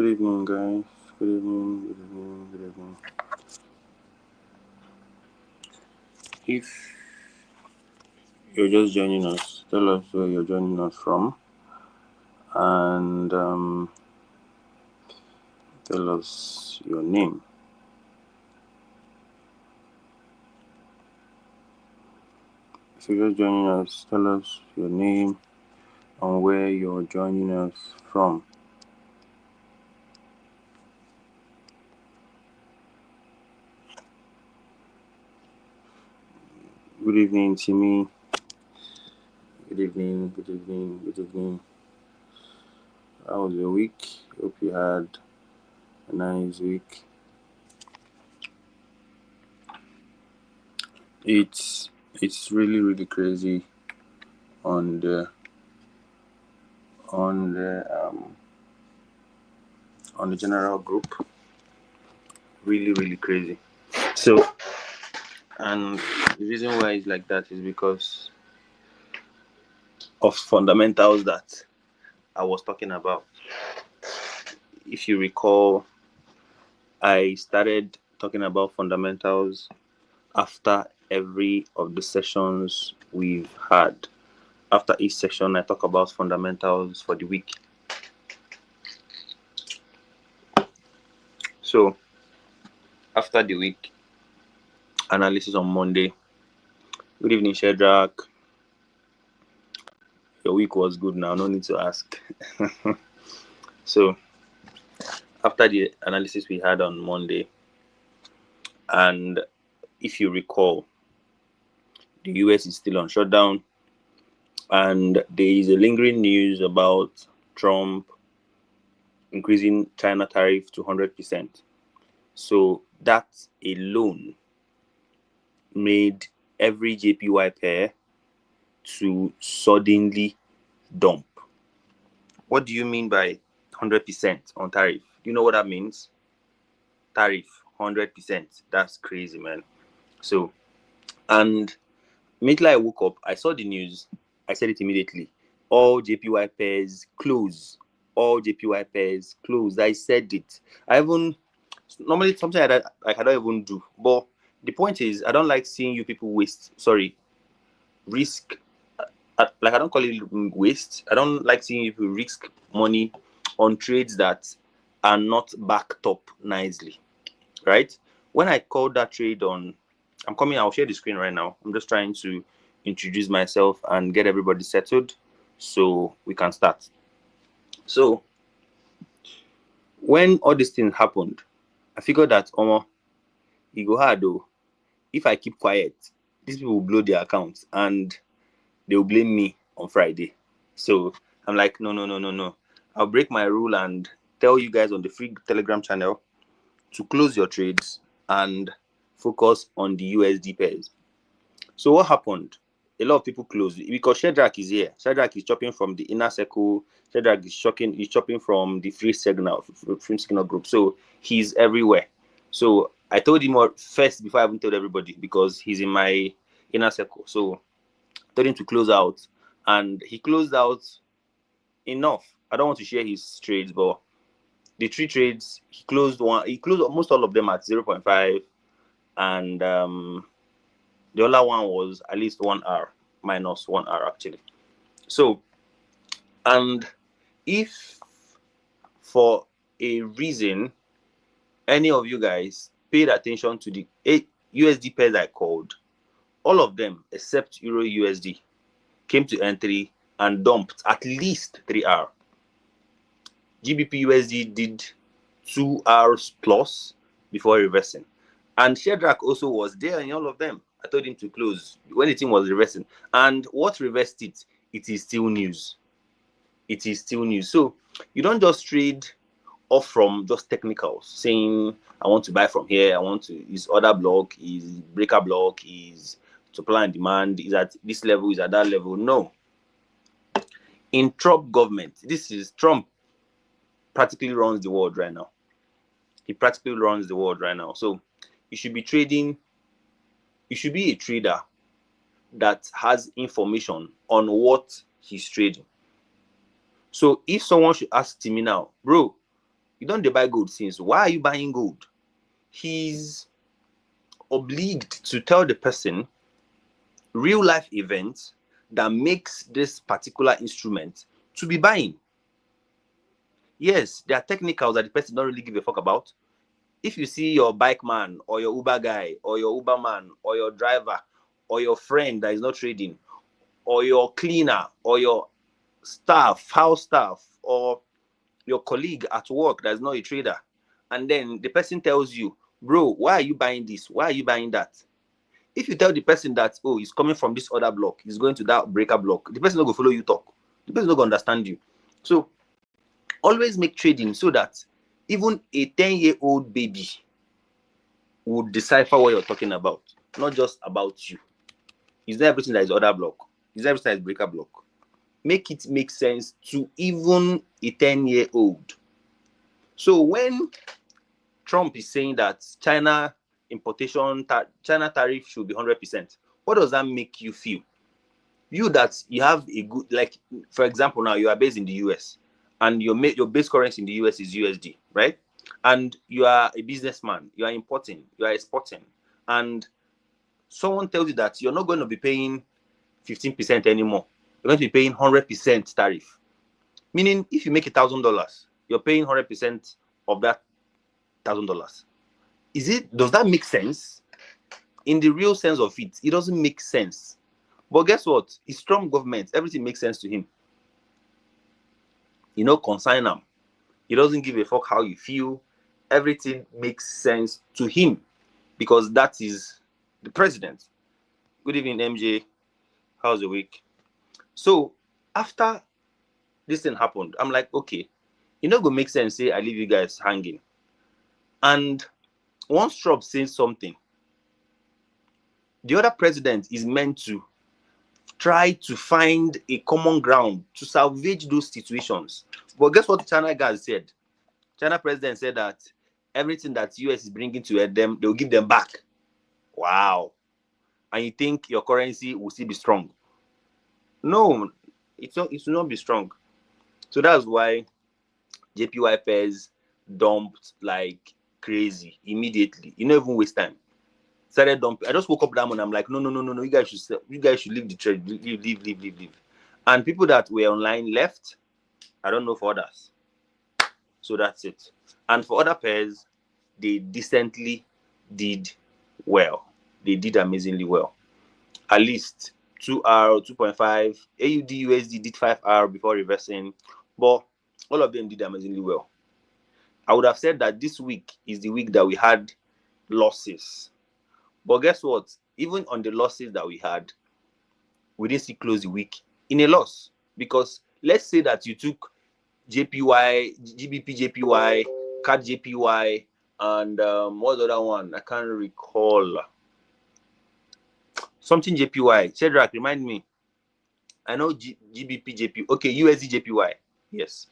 Good evening, guys. Good evening, good evening, good evening. If you're just joining us, tell us where you're joining us from and tell us your name. If you're just joining us, tell us your name and where you're joining us from. Good evening, Timmy. Good evening, good evening, good evening. How was your week? Hope you had a nice week. It's really crazy on the on the um on the general group. Really crazy. So, and the reason why it's like that is because of fundamentals that I was talking about. If you recall, I started talking about fundamentals after every of the sessions we've had. After each session, I talk about fundamentals for the week. So, after the week, analysis on Monday. Good evening, Shedrack. Your week was good now, no need to ask. So, after the analysis we had on Monday, and if you recall, the US is still on shutdown, and there is a lingering news about Trump increasing China tariff to 100%. So that alone made every JPY pair to suddenly dump. What do you mean by 100% on tariff? Do you know what that means? Tariff 100%. That's crazy, man. So, and immediately I woke up, I saw the news, I said it immediately. All JPY pairs close. All JPY pairs closed. I said it. I even normally something I don't even do. But the point is, I don't like seeing you people risk. Like I don't call it waste. I don't like seeing you people risk money on trades that are not backed up nicely, right? When I called that trade on, I'll share the screen right now. I'm just trying to introduce myself and get everybody settled so we can start. So when all this thing happened, I figured that it go hard though. If I keep quiet, these people will blow their accounts and they will blame me on Friday. So I'm like, no. I'll break my rule and tell you guys on the free Telegram channel to close your trades and focus on the USD pairs. So what happened? A lot of people closed because Shedrack is here. Shedrack is chopping from the inner circle. Shedrack is chopping from the free signal group. So he's everywhere. So I told him first before I even told everybody because he's in my inner circle. So I told him to close out, and he closed out enough. I don't want to share his trades, but the 3 trades he closed almost all of them at 0.5, and the other one was at least 1 hour, minus 1 hour actually. So, and if for a reason any of you guys paid attention to the 8 USD pairs I called, all of them except Euro USD came to entry and dumped at least 3 hours. GBP USD did 2 hours plus before reversing. And Shedrack also was there in all of them. I told him to close when the thing was reversing. And what reversed it? It is still news. It is still news. So you don't just trade off from just technicals, saying I want to buy from here, I want to is order block, is breaker block, is supply and demand, is at this level, is at that level. No. In Trump government, Trump practically runs the world right now. He practically runs the world right now. So you should be a trader that has information on what he's trading. So if someone should ask Timmy now, bro, You don't buy gold since. Why are you buying gold? He's obliged to tell the person real life events that makes this particular instrument to be buying. Yes, there are technicals that the person don't really give a fuck about. If you see your bike man or your Uber guy or your Uber man or your driver or your friend that is not trading or your cleaner or your staff, house staff, or your colleague at work that is not a trader, and then the person tells you, bro, why are you buying this? Why are you buying that? If you tell the person that, oh, he's coming from this other block, he's going to that breaker block, the person not going to follow you talk. The person not going to understand you. So always make trading so that even a 10-year-old baby would decipher what you're talking about, not just about you. Is there everything that is other block? Is there everything that is breaker block? Make it make sense to even a 10-year-old. So when Trump is saying that China importation, China tariff should be 100%, what does that make you feel? You that you have a good, like, for example, now you are based in the US and your base currency in the US is USD, right? And you are a businessman, you are importing, you are exporting, and someone tells you that you're not going to be paying 15% anymore. You're going to be paying 100% tariff. Meaning, if you make $1,000, you're paying 100% of that $1,000. Does that make sense? In the real sense of it, it doesn't make sense. But guess what? He's strong government. Everything makes sense to him. Consign him. He doesn't give a fuck how you feel. Everything makes sense to him because that is the president. Good evening, MJ. How's the week? So after this thing happened, I'm like, okay, gonna make sense. Say I leave you guys hanging. And once Trump says something, the other president is meant to try to find a common ground to salvage those situations. But guess what the China guys said? China president said that everything that US is bringing to them, they'll give them back. Wow. And you think your currency will still be strong? No, it will not be strong. So that's why JPY pairs dumped like crazy immediately. You don't even waste time. Started dumping. I just woke up that morning. I'm like, no. You guys should leave the trade. Leave. And people that were online left. I don't know for others. So that's it. And for other pairs, they decently did well. They did amazingly well. At least 2R, 2.5. AUD USD did 5R before reversing. But all of them did amazingly well. I would have said that this week is the week that we had losses. But guess what? Even on the losses that we had, we didn't see close the week in a loss. Because let's say that you took JPY, GBP JPY, CAD JPY, and what's the other one? I can't recall. Something JPY. Shedrack, remind me. I know GBP JPY. Okay, USD JPY. Yes.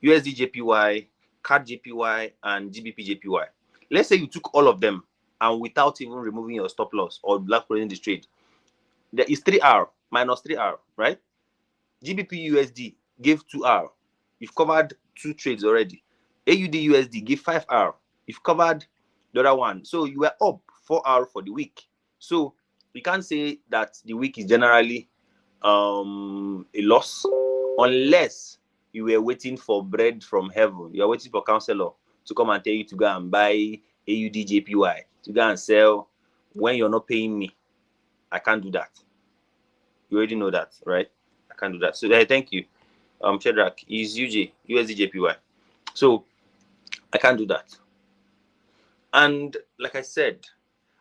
USD JPY, CAD JPY, and GBP JPY. Let's say you took all of them and without even removing your stop loss or black closing the trade, there is 3R minus 3R, right? GBP USD gave 2R. You've covered 2 trades already. AUD USD give 5R. You've covered the other one. So you were up 4R for the week. So we can't say that the week is generally a loss unless you were waiting for bread from heaven. You are waiting for counselor to come and tell you to go and buy AUD JPY, to go and sell when you're not paying me. I can't do that. You already know that, right? I can't do that. So thank you. Shedrack is USD JPY. So I can't do that. And like I said,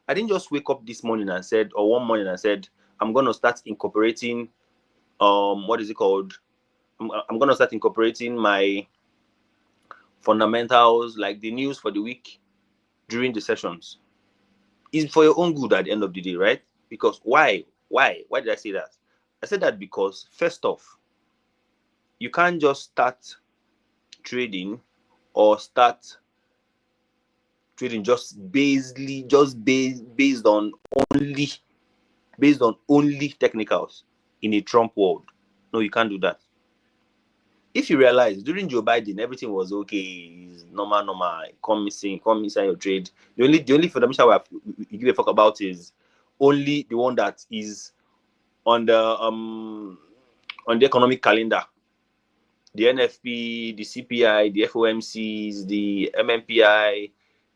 I didn't just wake up this morning and said, or one morning and said, I'm gonna start incorporating what is it called? I'm gonna start incorporating my fundamentals, like the news for the week during the sessions. It's for your own good at the end of the day, right? Because why did I say that? I said that because first off, you can't just start trading or start trading just based on only technicals in a Trump world. No, you can't do that. if you realize during Joe Biden, everything was okay, it's normal, come inside your trade. The only fundamental we give a fuck about is only the one that is on the economic calendar. The NFP, the CPI, the FOMCs, the MMPI,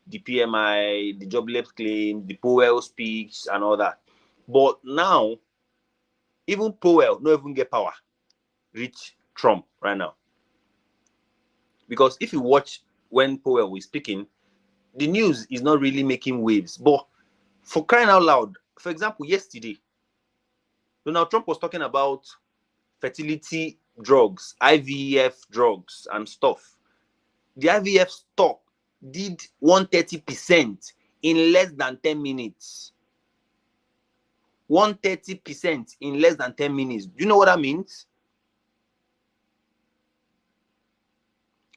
the PMI, the jobless claim, the Powell speech, and all that. But now, even Powell not even get power reach Trump right now. Because if you watch when Powell was speaking, the news is not really making waves. But for crying out loud, for example, yesterday, Donald Trump was talking about fertility drugs, IVF drugs, and stuff. The IVF stock did 130% in less than 10 minutes. 130% in less than 10 minutes. Do you know what that means?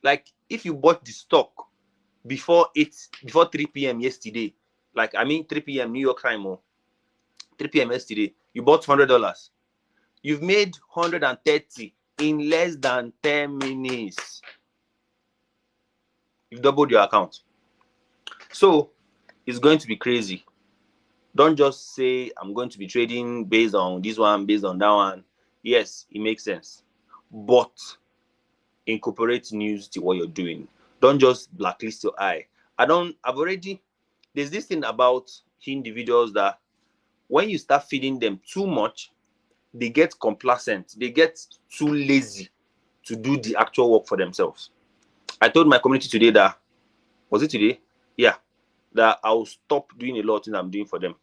Like, if you bought the stock before 3 p.m. yesterday, like, I mean 3 p.m. New York time, or 3 p.m. yesterday, you bought $100. You've made 130 in less than 10 minutes. You've doubled your account. So it's going to be crazy. Don't just say I'm going to be trading based on this one, based on that one. Yes, it makes sense, but incorporate news to what you're doing. Don't just blacklist your eye. There's this thing about individuals that when you start feeding them too much, they get complacent, they get too lazy to do the actual work for themselves. I told my community today that, was it today? Yeah, that I'll stop doing a lot of things I'm doing for them,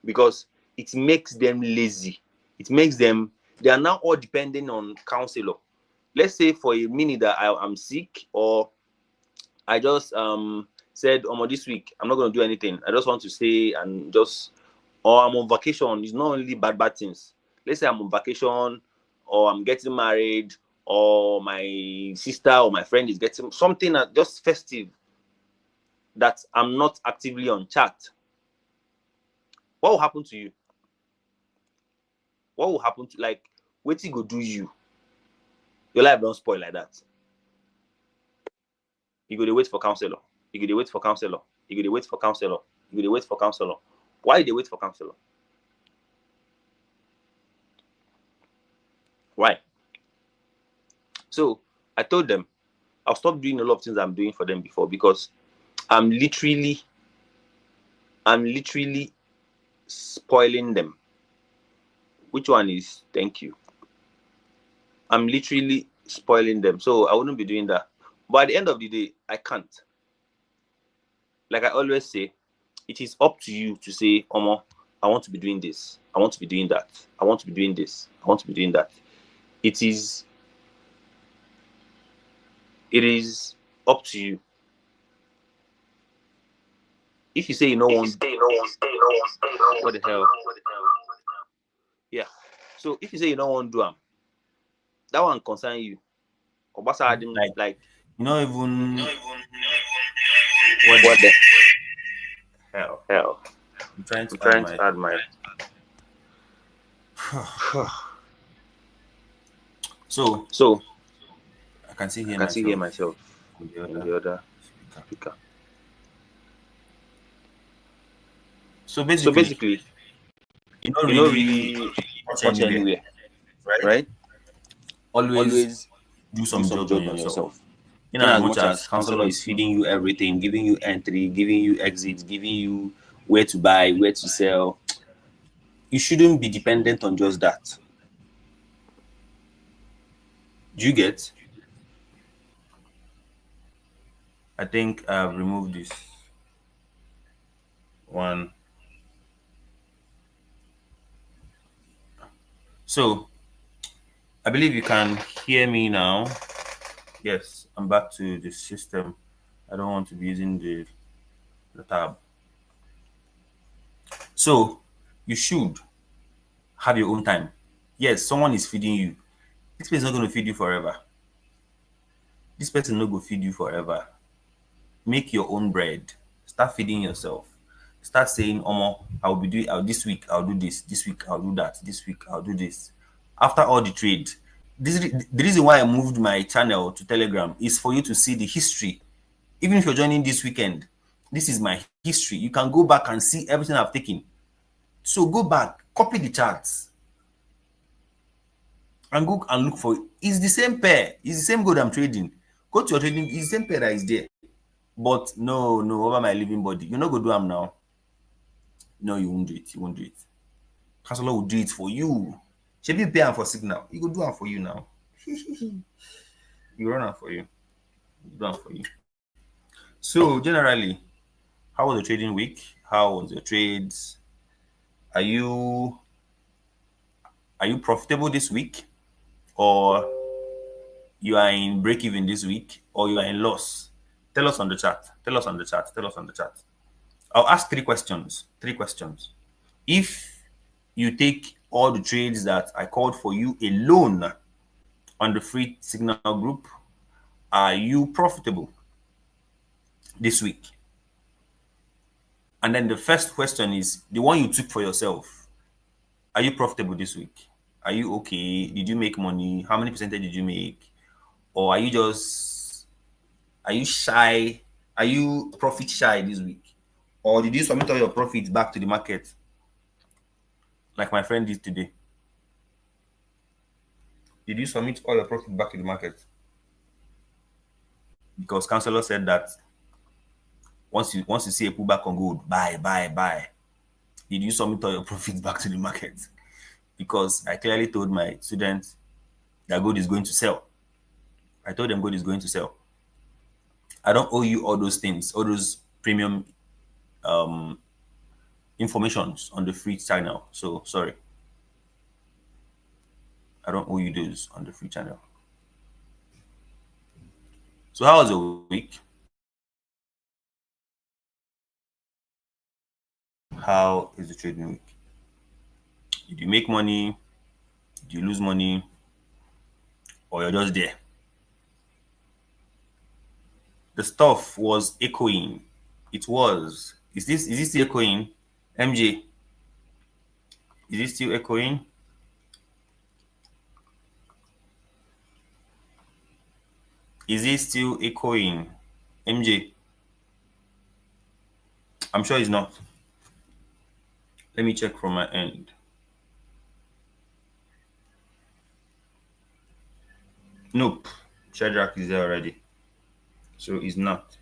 because it makes them lazy. It makes them, they are now all depending on counselor. Let's say for a minute that I'm sick, or I just said, this week I'm not going to do anything, I just want to stay and just, or I'm on vacation. It's not only bad things. Let's say I'm on vacation, or I'm getting married, or my sister or my friend is getting something just festive, that I'm not actively on chat. What will happen to you? What will happen to, like, what you go do you? Your life don't spoil like that. You go to wait for counselor. You go to wait for counselor. You go to wait for counselor. You go to wait for counselor. Why they wait for counselor? Why? So I told them I'll stop doing a lot of things I'm doing for them before, because I'm literally spoiling them. Which one is thank you? I'm literally spoiling them. So I wouldn't be doing that. But at the end of the day, I can't. Like I always say, it is up to you to say, Omo, I want to be doing this. I want to be doing that. I want to be doing this. I want to be doing that. It is up to you. If you say you don't want, what the hell? Yeah. So if you say you don't want to do them, that one concern you. Like you know, even what the hell. I'm trying to add my so I can see hear myself in the other speaker. So basically, you don't really watch anywhere, right? Always do some job on yourself. In as much as counselor is feeding you everything, giving you entry, giving you exit, giving you where to buy, where to sell, you shouldn't be dependent on just that. Do you get? I think I've removed this one. So I believe you can hear me now. Yes, I'm back to the system. I don't want to be using the tab. So you should have your own time. Yes, someone is feeding you. This person is not going to feed you forever. This person no go feed you forever. Make your own bread. Start feeding yourself. Start saying, Omo, I'll be doing this week, I'll do this week, I'll do that, this week, I'll do this. After all the trade, the reason why I moved my channel to Telegram is for you to see the history. Even if you're joining this weekend, this is my history. You can go back and see everything I've taken. So go back, copy the charts, and go and look for it. It's the same pair. It's the same gold I'm trading. Go to your trading. It's the same pair that is there. But no, over my living body. You're not going to do them now. No, you won't do it. You won't do it. Counselor will do it for you. Should be pay for signal. He go do them for you now. You run them for you. Do them for you. So generally, how was the trading week? How was your trades? Are you profitable this week, or you are in break even this week, or you are in loss? Tell us on the chat. Tell us on the chat. Tell us on the chat. I'll ask 3 questions. 3 questions. If you take all the trades that I called for you alone on the free signal group, are you profitable this week? And then the first question is the one you took for yourself. Are you profitable this week? Are you okay? Did you make money? How many percentage did you make? Or are you shy? Are you profit shy this week? Or did you submit all your profits back to the market like my friend did today? Did you submit all your profit back to the market? Because counselor said that once you see a pullback on gold, buy. Did you submit all your profits back to the market? Because I clearly told my students that gold is going to sell. I told them gold is going to sell. I don't owe you all those things, all those premium informations on the free channel. So sorry. I don't owe you those on the free channel. So how was your week? How is the trading week? Did you make money? Did you lose money? Or you're just there? The stuff was echoing. It was. Is this still echoing? MJ, is it still echoing? Is it still echoing? MJ, I'm sure it's not. Let me check from my end. Nope. Shadrach is there already. So it's not.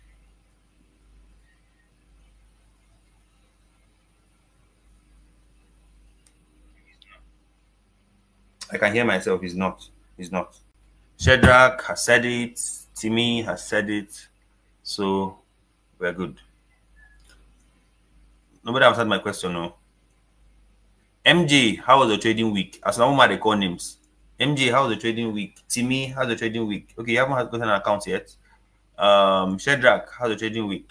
I can hear myself. It's not. It's not. Shadrach has said it. Timmy has said it. So we're good. Nobody answered my question, no. MJ, how was the trading week? As long as they call names. MJ, how was the trading week? Timmy, how's the trading week? Okay, you haven't gotten an account yet. Shadrach, how's the trading week?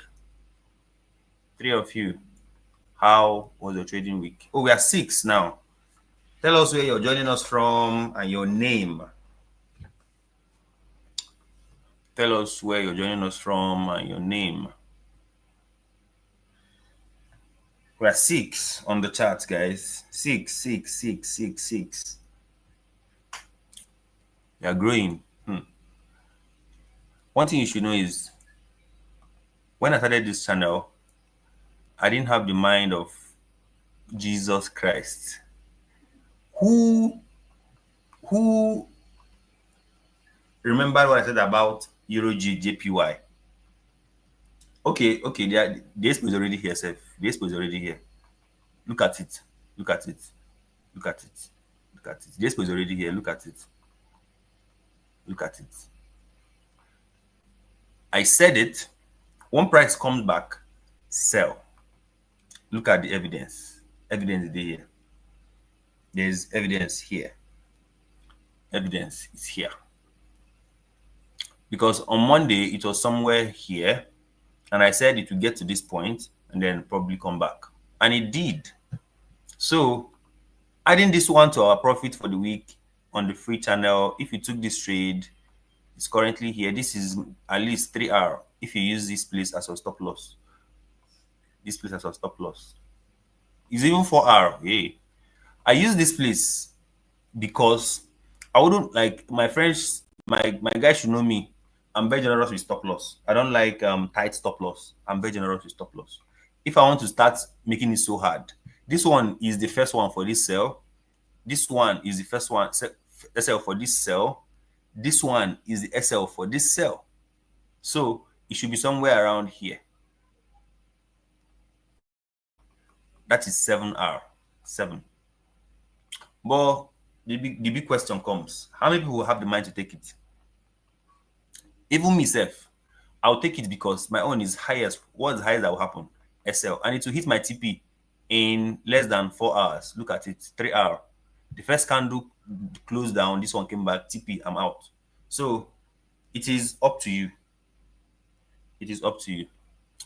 3 of you. How was the trading week? Oh, we are 6 now. Tell us where you're joining us from and your name. Tell us where you're joining us from and your name. We are 6 on the chat, guys. 6. We are growing. One thing you should know is when I started this channel, I didn't have the mind of Jesus Christ. Who remember what I said about Euro JPY? Okay, the expo is already here, Seth. The expo is already here. Look at it. The expo is already here. Look at it. I said it. When price comes back, sell. Look at the evidence. Evidence is here. There's evidence here. Evidence is here. Because on Monday, it was somewhere here. And I said it would get to this point and then probably come back. And it did. So adding this one to our profit for the week on the free channel, if you took this trade, it's currently here. This is at least 3R if you use this place as a stop loss. This place as a stop loss. It's even 4R. Hey. I use this place because I wouldn't like my friends, my guys should know me. I'm very generous with stop loss. I don't like tight stop loss. I'm very generous with stop loss. If I want to start making it so hard, this one is the first one for this sell. This one is the first one SL for this sell. This one is the SL for this sell. So it should be somewhere around here. That is 7R. 7. But the big question comes: how many people will have the mind to take it? Even myself, I'll take it because my own is highest. What's the highest that will happen? SL. I need to hit my TP in less than 4 hours. Look at it, 3 hours. The first candle closed down. This one came back. TP, I'm out. So it is up to you. It is up to you.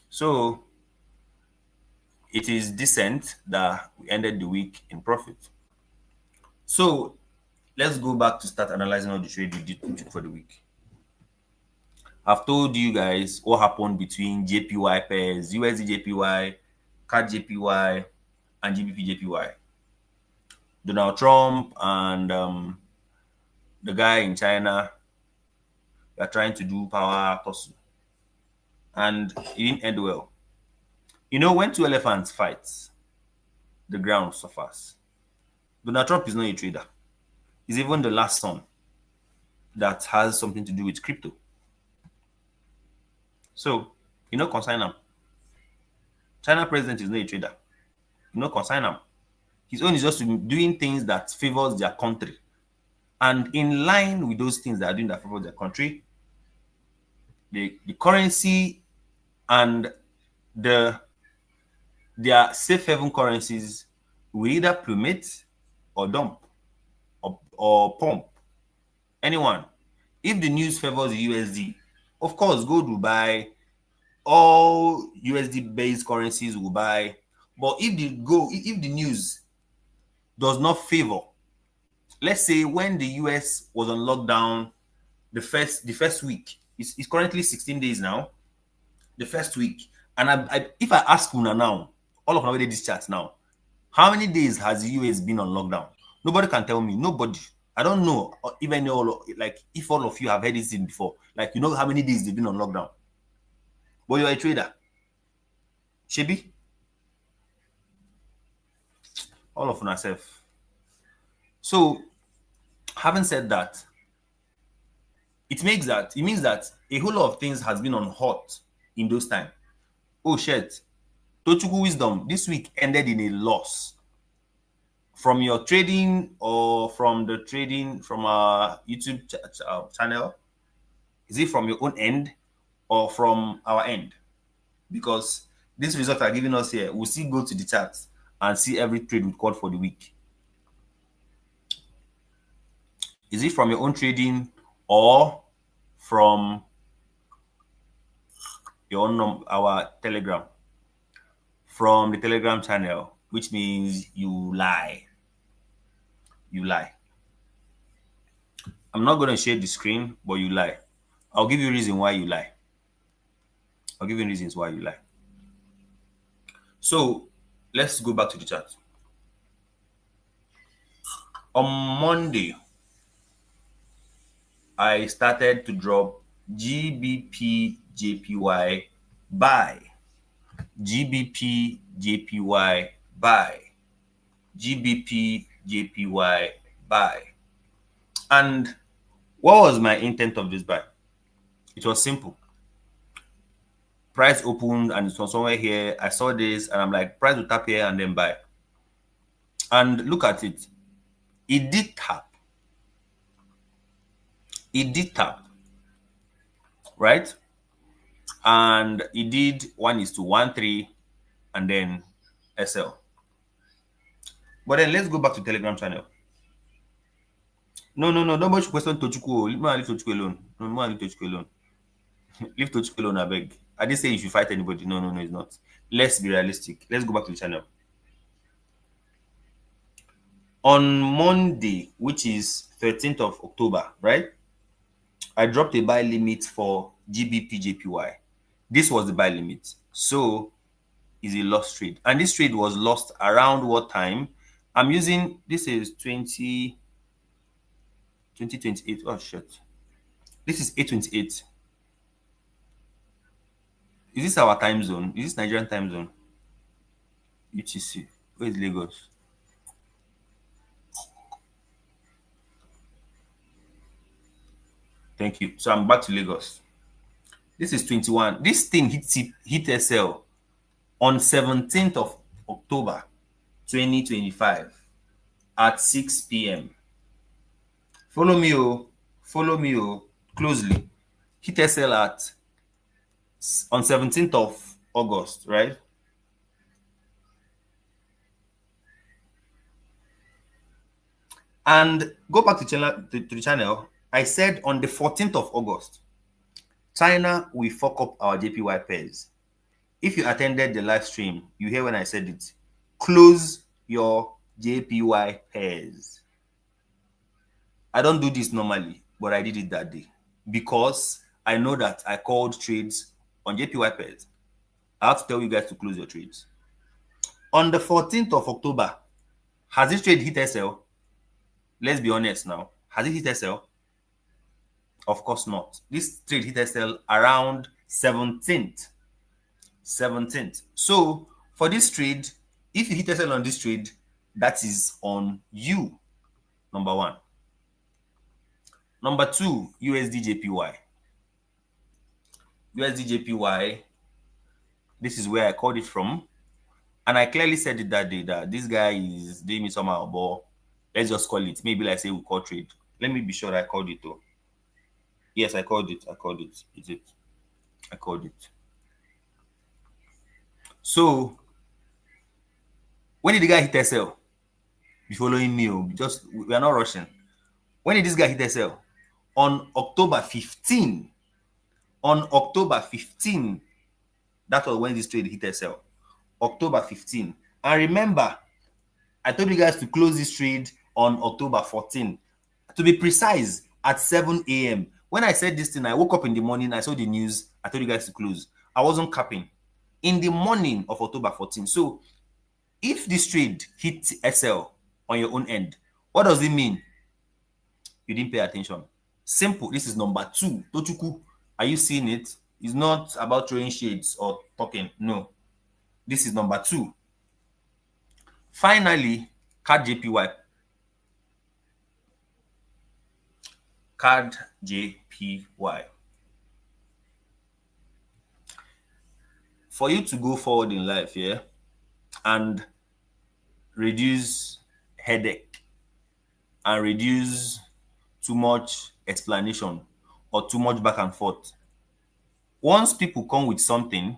So it is decent that we ended the week in profit. So let's go back to start analyzing all the trade we did for the week. I've told you guys what happened between JPY pairs, USD JPY, CAD JPY, and GBP JPY. Donald Trump and the guy in China are trying to do power tussle, and it didn't end well. You know, when two elephants fight, the ground suffers. Donald Trump is not a trader. He's even the last son that has something to do with crypto. So, consign him. China president is not a trader. Consign him. His own is just to be doing things that favors their country. And in line with those things that are doing that favors their country, the currency and their safe haven currencies will either plummet or dump or pump. Anyone. If the news favors the USD, of course, gold will buy. All USD-based currencies will buy. But if the news does not favor, let's say when the US was on lockdown, the first week, it's currently 16 days now. The first week, and if I ask Una now, all of nobody this chat now, how many days has the US been on lockdown? Nobody can tell me. Nobody. I don't know even if all of you have heard this thing before. Like, how many days they've been on lockdown. But you're a trader. Shebi? All of yourself. So, having said that, it means that a whole lot of things has been on hot in those times. Oh shit. Tochukwu Wisdom this week ended in a loss. From your trading or from the trading from our YouTube channel? Is it from your own end or from our end? Because this result are giving us here, we'll still go to the charts and see every trade we caught for the week. Is it from your own trading or from your own our Telegram? From the Telegram channel, which means you lie. You lie. I'm not going to share the screen, but you lie. I'll give you a reason why you lie. I'll give you reasons why you lie. So let's go back to the chart. On Monday, I started to drop GBP JPY buy, GBP JPY buy, GBP JPY buy. And what was my intent of this buy? It was simple. Price opened and it was somewhere here. I saw this and I'm like, price will tap here and then buy. And look at it. It did tap. It did tap. Right? And it did 1:13 and then SL. But then let's go back to Telegram channel. No, nobody should question Tochukwu. Leave Tochukwu alone. No, leave Tochukwu alone. Leave Tochukwu alone, I beg. I didn't say you should fight anybody. No, it's not. Let's be realistic. Let's go back to the channel. On Monday, which is 13th of October, right? I dropped a buy limit for GBP JPY. This was the buy limit. So it's a lost trade. And this trade was lost around what time? I'm using, this is 20, 2028. Oh shit. This is 8:28. Is this our time zone? Is this Nigerian time zone? UTC. Where is Lagos? Thank you. So I'm back to Lagos. This is 21. This thing hit SL on 17th of October 2025 at 6 p.m. Follow me, closely. Hit SL at on 17th of August, right? And go back to the channel. I said on the 14th of August, China will fuck up our JPY pairs. If you attended the live stream, you hear when I said it. Close your JPY pairs. I don't do this normally, but I did it that day because I know that I called trades on JPY pairs. I have to tell you guys to close your trades. On the 14th of October, has this trade hit SL? Let's be honest now. Has it hit SL? Of course not. This trade hit SL around 17th. 17th. So for this trade, if you hit SL on this trade, that is on you. Number one. Number two, USD JPY. USD JPY, this is where I called it from. And I clearly said it that day that this guy is doing me somehow, but let's just call it. Maybe like say we call trade. Let me be sure that I called it though. Yes, I called it. I called it. Is it? I called it. So when did the guy hit SL? Be following me. Just we are not rushing. When did this guy hit SL? On October 15. On October 15. That was when this trade hit SL. October 15. And remember, I told you guys to close this trade on October 14. To be precise, at 7 a.m. When I said this thing, I woke up in the morning, I saw the news, I told you guys to close. I wasn't capping. In the morning of October 14. So if this trade hit SL on your own end, what does it mean? You didn't pay attention. Simple. This is number two. Tochukwu, are you seeing it? It's not about throwing shades or talking. No. This is number two. Finally, CAD JPY. CAD JPY. For you to go forward in life, yeah, and reduce headache and reduce too much explanation or too much back and forth. Once people come with something,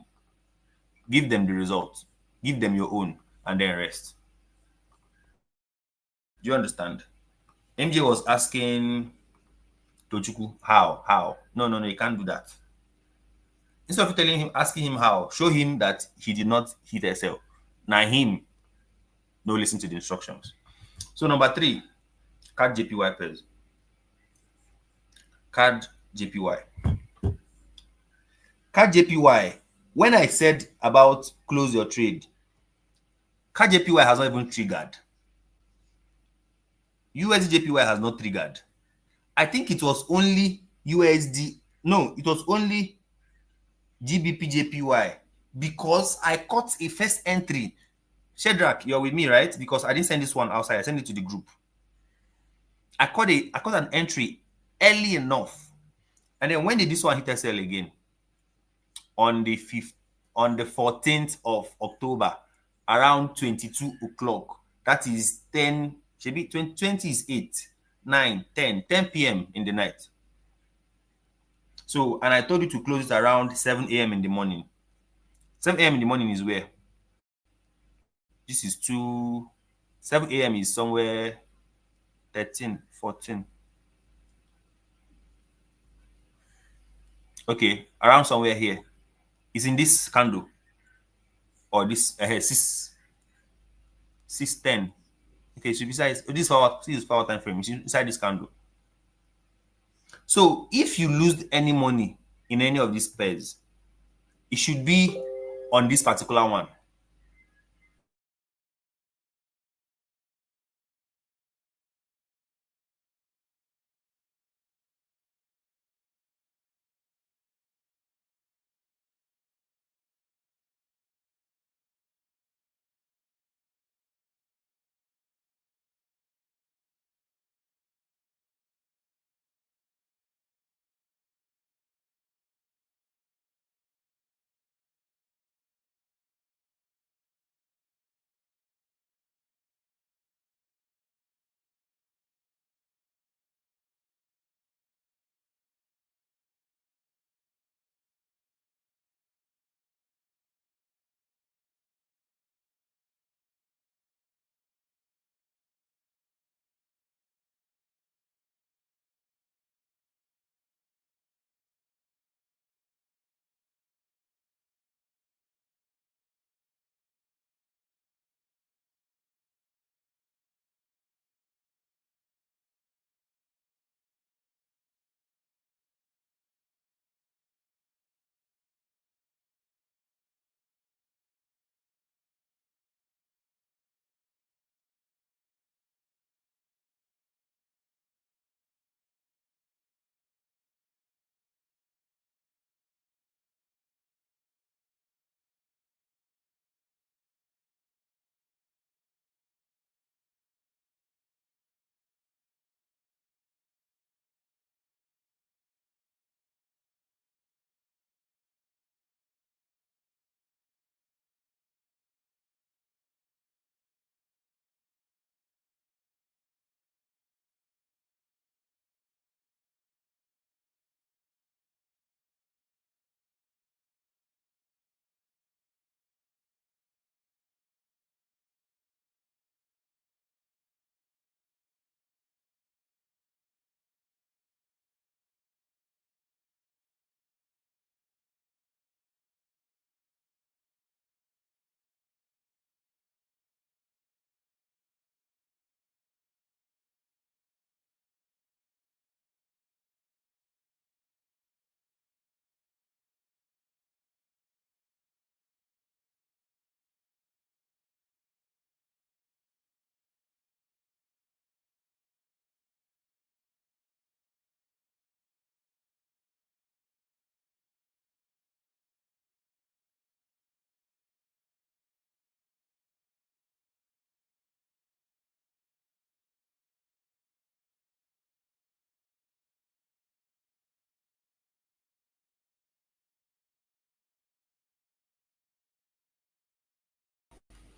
give them the result, give them your own, and then rest. Do you understand? MJ was asking Tochukwu, how? No, you can't do that. Instead of telling him, asking him how, show him that he did not hit SL. Now him, no listen to the instructions. So number three, CAD JPY pairs. CAD JPY. CAD JPY, when I said about close your trade, CAD JPY has not even triggered. USD JPY has not triggered. I think it was only USD. No, it was only GBP JPY because I caught a first entry. Shedrack, you're with me, right? Because I didn't send this one outside. I sent it to the group. I caught an entry early enough. And then when did this one hit SL again? On the 14th of October, around 22 o'clock. That is 10, should be 20 is 8, 9, 10 p.m. in the night. So, and I told you to close it around 7 a.m. in the morning. 7 a.m. in the morning is where? This is 7 a.m. is somewhere 13, 14. Okay, around somewhere here. It's in this candle. Or this 610. Okay, so besides this is power time frame. It's inside this candle. So if you lose any money in any of these pairs, it should be on this particular one.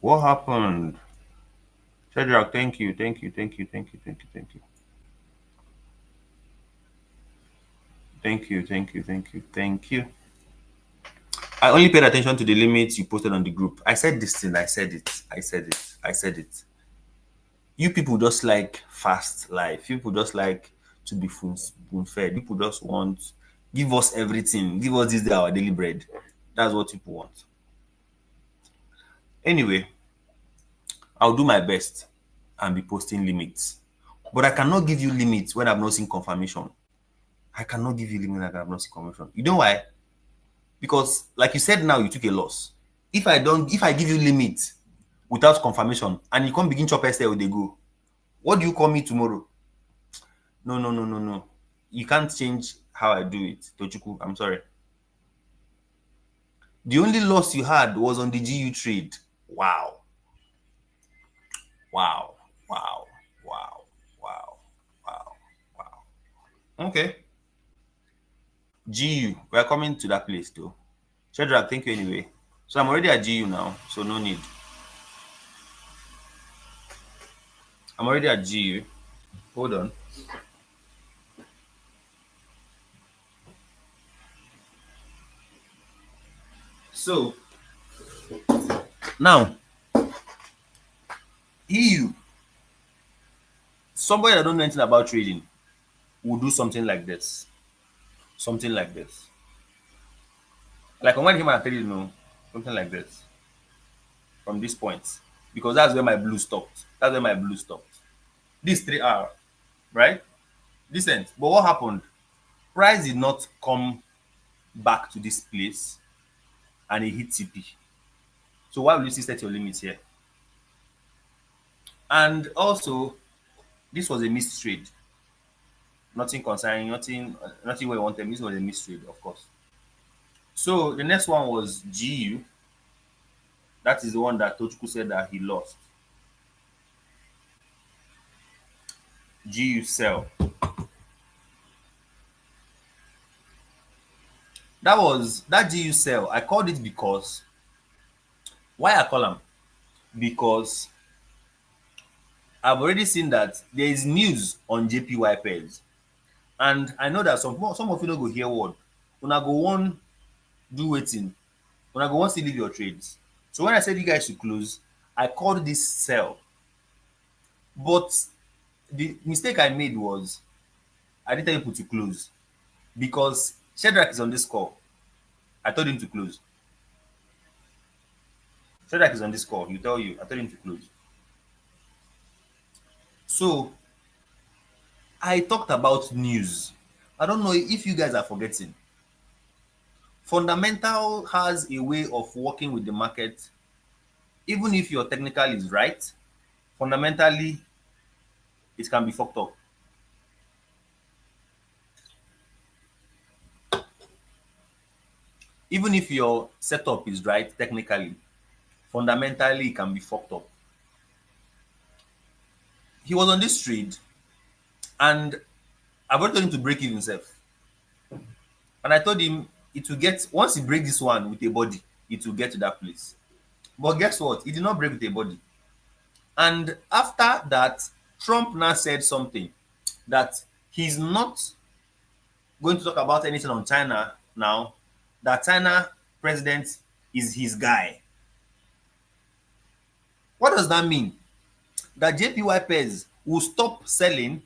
What happened? Shadrach, thank you, thank you, thank you, thank you, thank you, thank you. Thank you, thank you, thank you, thank you. I only paid attention to the limits you posted on the group. I said this thing, I said it, I said it, I said it. You people just like fast life. People just like to be spoon fed. People just want give us everything, give us this our daily bread. That's what people want. Anyway, I'll do my best and be posting limits. But I cannot give you limits when I've not seen confirmation. I cannot give you limits when I've not seen confirmation. You know why? Because like you said now, you took a loss. If I give you limits without confirmation and you come begin chop SL, they go. What do you call me tomorrow? No, no, no, no, no. You can't change how I do it, Tochukwu. I'm sorry. The only loss you had was on the GU trade. Wow. Wow. Wow. Wow. Wow. Wow. Wow. Okay. GU. We're coming to that place though. Shadrach, thank you anyway. So I'm already at GU now, so no need. I'm already at GU. Hold on. So now EU, somebody that don't know anything about trading will do something like this. Something like this. Like when him and tell you know, something like this. From this point. Because that's where my blue stopped. That's where my blue stopped. This 3R, right? Decent. But what happened? Price did not come back to this place and it hit TP. So why will you still set your limits here? And also, this was a missed trade. Nothing concerning, nothing where you want them. This was a missed trade, of course. So the next one was GU. That is the one that Tochukwu said that he lost. GU sell. That GU sell. I called it because why I call them? Because I've already seen that there is news on JPY pairs. And I know that some of you don't go hear word. When I go one do waiting, when I go one still leave your trades. So when I said you guys should close, I called this sell. But the mistake I made was I didn't tell people to close because Shadrach is on this call. I told him to close. Shadrach is on this call. He'll tell you. I told him to close. So I talked about news. I don't know if you guys are forgetting. Fundamental has a way of working with the market. Even if your technical is right, fundamentally, it can be fucked up. Even if your setup is right technically, fundamentally, it can be fucked up. He was on this trade, and I told him to break it himself. And I told him it will get, once he breaks this one with a body, it will get to that place. But guess what? He did not break with a body. And after that, Trump now said something that he's not going to talk about anything on China now, that China president is his guy. What does that mean? That JPY pairs will stop selling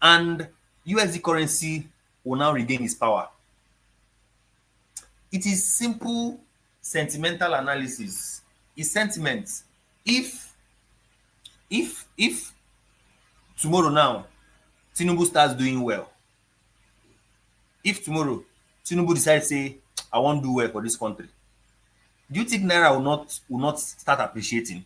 and USD currency will now regain its power. It is simple sentimental analysis. It's sentiment. If tomorrow now Tinubu starts doing well, if tomorrow Tinubu decides say I won't do well for this country, do you think Naira will not start appreciating?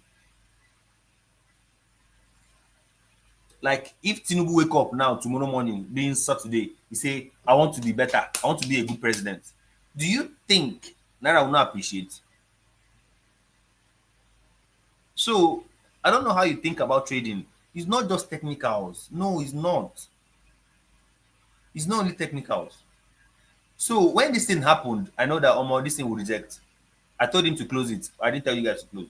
Like if Tinubu wake up now tomorrow morning being Saturday, he say I want to be better, I want to be a good president, do you think Naira will not appreciate? So I don't know how you think about trading. It's not just technicals. No, it's not. It's not only technicals. So when this thing happened, I know that this thing will reject. I told him to close it. I didn't tell you guys to close.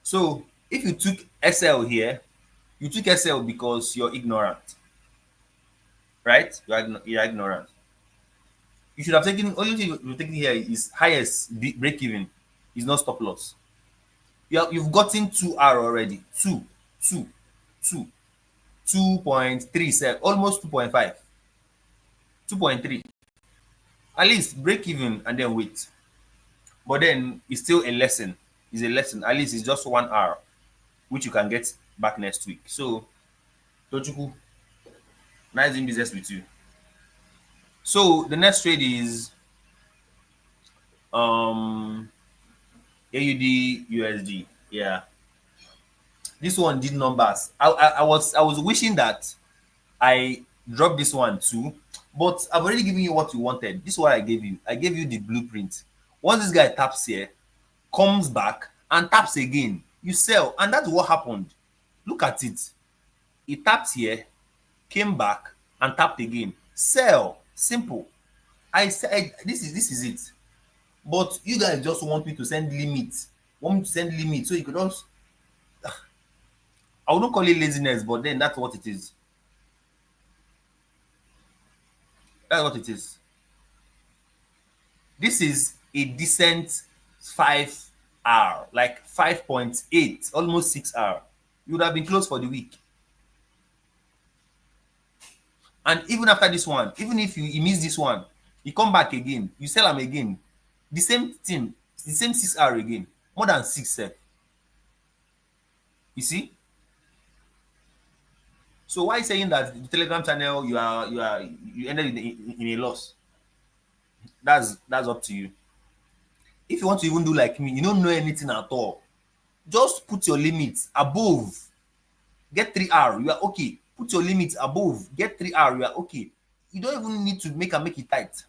So if you took SL here, you took SL because you're ignorant, right? You're ignorant. You should have taken, only thing you're taking here is highest break even, is not stop loss. You've gotten 2R already. 2, 2, 2, 2.3, almost 2.5, 2.3. At least break even and then wait. But then it's still a lesson. It's a lesson. At least it's just 1 hour, which you can get back next week. So, Tochuku, nice doing business with you. So the next trade is um AUD USD. Yeah, this one did numbers. I was wishing that I dropped this one too, but I've already given you what you wanted. This is what I gave you. I gave you the blueprint. Once this guy taps here, comes back and taps again, you sell, and that's what happened. Look at it. He tapped here, came back and tapped again. Sell. Simple. I said this is it. But you guys just want me to send limits. Want me to send limits so you could just, I wouldn't call it laziness, but then that's what it is. That's what it is. This is a decent 5 hour, like 5.8, almost 6 hour. You would have been closed for the week. And even after this one, even if you miss this one, you come back again, you sell them again. The same thing, the same 6 hour again, more than 6 sef. You see? So why saying that the Telegram channel you ended in a loss? That's up to you. If you want to even do like me, you don't know anything at all, just put your limits above, get 3 hour, you are okay. Put your limits above, get 3 hour, you are okay. You don't even need to make it tight.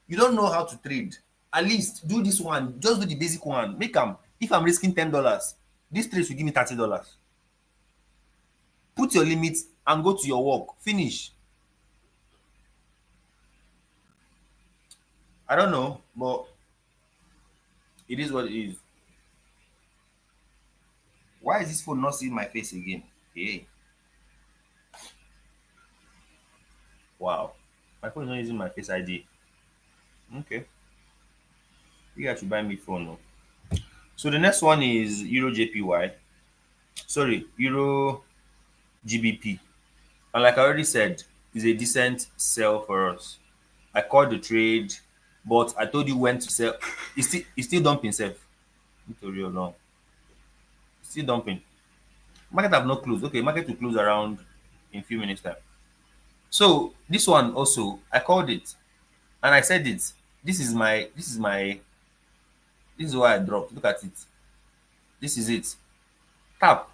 You don't know how to trade, at least do this one. Just do the basic one. Make them. If I'm risking $10, this trade will give me $30. Put your limits and go to your work. Finish. I don't know, but it is what it is. Why is this phone not seeing my face again? Hey. Wow. My phone is not using my face ID. Okay. You guys should buy me phone. No? So the next one is Euro JPY. Sorry, Euro GBP. And like I already said, it's a decent sell for us. I called the trade, but I told you when to sell. It's still dumping self. Nítorí Ọlọ́run. Still dumping. Market have not closed. Okay, market will close around in a few minutes time. So this one also, I called it and I said it. This is why I dropped. Look at it. This is it. Tap,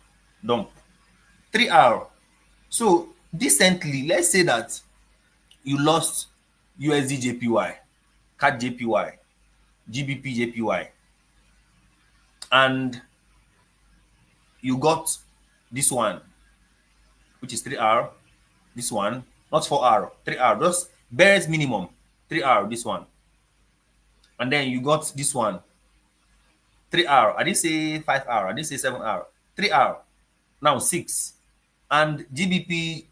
dump. 3 hour. So decently, let's say that you lost USD JPY, CAD JPY, GBP JPY, and you got this one, which is 3 hour. This one, not 4 hour, 3 hour. Just barest minimum 3 hour. This one, and then you got this one, 3 hour. I didn't say 5 hour. I didn't say 7 hour. 3 hour. Now 6, and GBP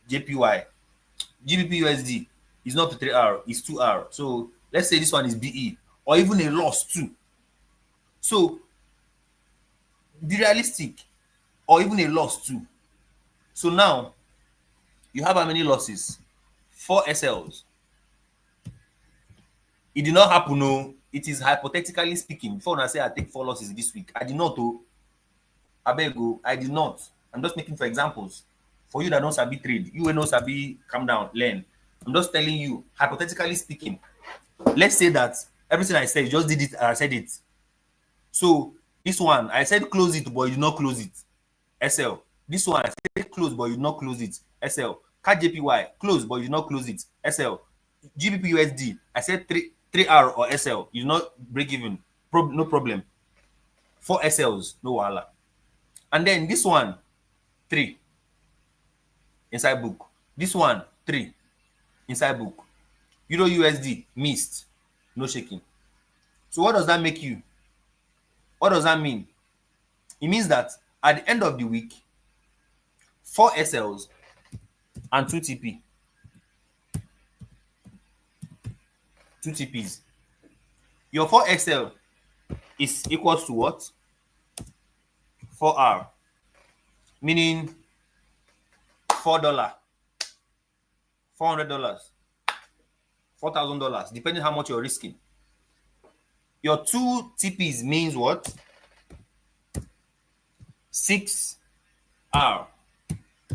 JPY, GBP USD is not 3 hour. It's 2 hour. So let's say this one is BE or even a loss too. So be realistic, or even a loss too. So now you have how many losses? 4 SLs. It did not happen. No, it is hypothetically speaking. Before I say I take 4 losses this week, I did not. Oh, abeg, I did not. I'm just making for examples. For you that don't sabi trade, you know sabi, calm down, learn. I'm just telling you, hypothetically speaking. Let's say that everything I said, just did it and I said it. So this one, I said close it, but you did not close it. SL. This one, I said close, but you did not close it. SL. CAD JPY, close, but you did not close it. SL. GBP USD, I said 3R or SL. You did not break even. No problem. 4 SLs, no wahala. And then this one, 3 inside book. This one, 3 inside book. Euro USD, missed, no shaking. So what does that make you? What does that mean? It means that at the end of the week, 4 SLs and 2 TP. 2 TPs. Your 4 XL is equals to what? 4R. Meaning $4, $400, $4,000, depending how much you're risking. Your 2 TPs means what? 6R.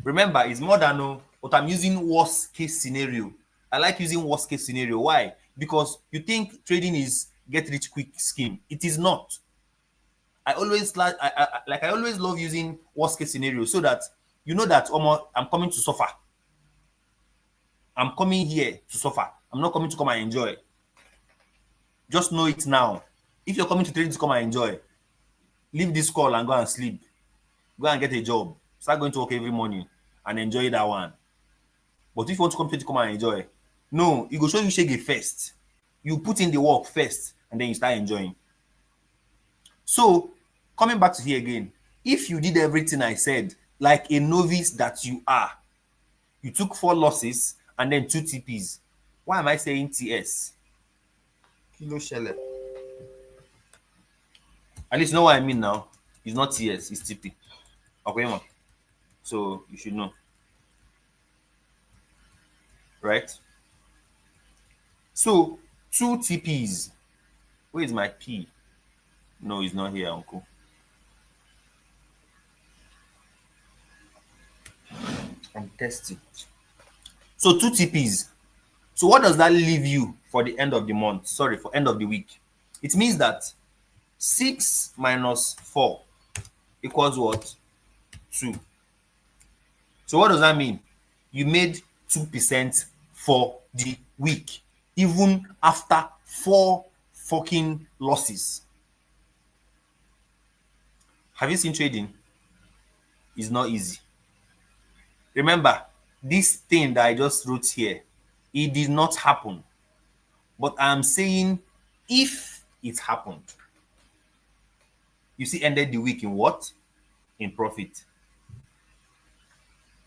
Remember, it's more than but I'm using worst case scenario. I like using worst case scenario. Why? Because you think trading is get rich quick scheme. It is not. I always I always love using worst case scenario so that you know that I'm coming to suffer. I'm coming here to suffer. I'm not coming to come and enjoy. Just know it now. If you're coming to trade to come and enjoy, leave this call and go and sleep. Go and get a job. Start going to work every morning and enjoy that one. But if you want to come to come and enjoy, no, you go show you shege first. You put in the work first and then you start enjoying. So, coming back to here again, if you did everything I said, like a novice that you are, you took 4 losses and then 2 TPs. Why am I saying TS? Kilo shele. At least you know what I mean now. It's not TS, it's TP. Okay, so you should know. Right? So, 2 TPs. Where is my P? No, it's not here, uncle. I'm testing. So 2 TPs. So what does that leave you for the end of the month? Sorry, for end of the week. It means that 6 minus 4 equals what? 2. So what does that mean? You made 2% for the week, even after 4 fucking losses. Have you seen trading? It's not easy. Remember, this thing that I just wrote here, it did not happen. But I'm saying if it happened, you see, ended the week in what? In profit.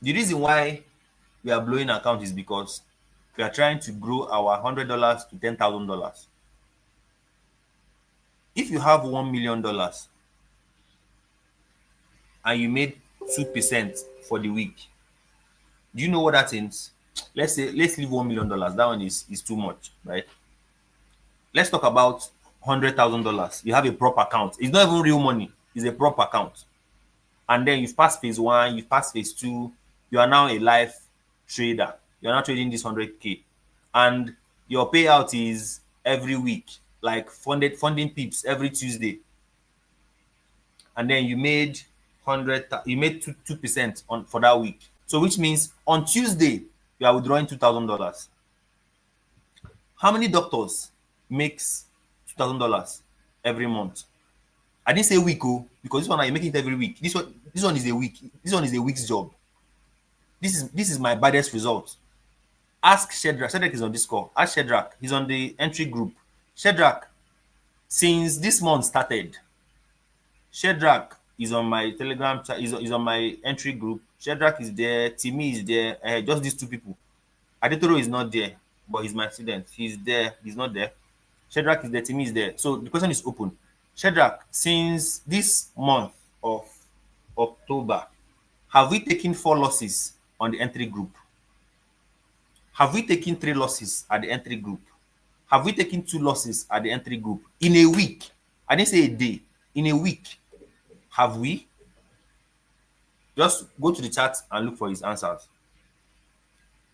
The reason why we are blowing account is because we are trying to grow our $100 to $10,000. If you have $1 million and you made 2% for the week, do you know what that means? Let's leave $1 million. That one is too much, right? Let's talk about $100,000. You have a prop account. It's not even real money. It's a prop account. And then you've passed phase 1, you've passed phase 2. You are now a live trader. You're now trading this 100K. And your payout is every week, like funding pips every Tuesday. And then you made 2% on for that week. So which means on Tuesday, you are withdrawing $2,000. How many doctors makes $2,000 every month? I didn't say week, because this one you're making it every week. This one is a week. This one is a week's job. This is my baddest result. Ask Shedrack. Shedrack is on this call. Ask Shedrack. He's on the entry group. Shedrack, since this month started, Shedrack is on my Telegram chat. Is on my entry group. Shedrack is there. Timmy is there. Just these 2 people. Adetoro is not there, but he's my student. He's there. He's not there. Shedrack is there. Timmy is there. So the question is open. Shedrack, since this month of October, have we taken 4 losses on the entry group? Have we taken 3 losses at the entry group? Have we taken 2 losses at the entry group in a week? I didn't say a day. In a week, have we? Just go to the chat and look for his answers.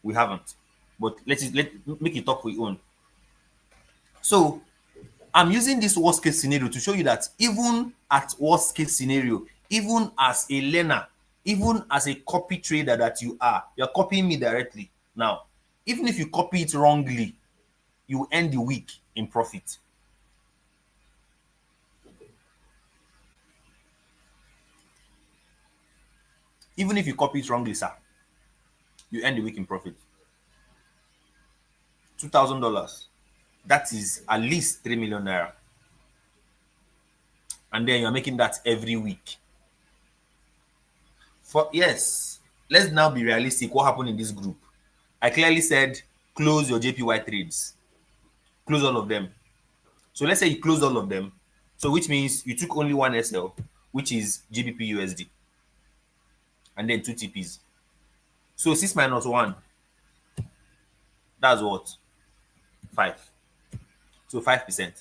We haven't, but let's make it talk we own. So I'm using this worst case scenario to show you that even at worst case scenario, even as a learner, even as a copy trader that you are, you're copying me directly now. Even if you copy it wrongly, you end the week in profit. Even if you copy it wrongly, sir, you end the week in profit. $2,000. That is at least 3 million naira. And then you're making that every week. Yes, let's now be realistic. What happened in this group? I clearly said close your JPY trades, close all of them. So let's say you closed all of them. So which means you took only one SL, which is GBP USD, and then two TPs. So 6 minus 1, that's what? 5. So 5%.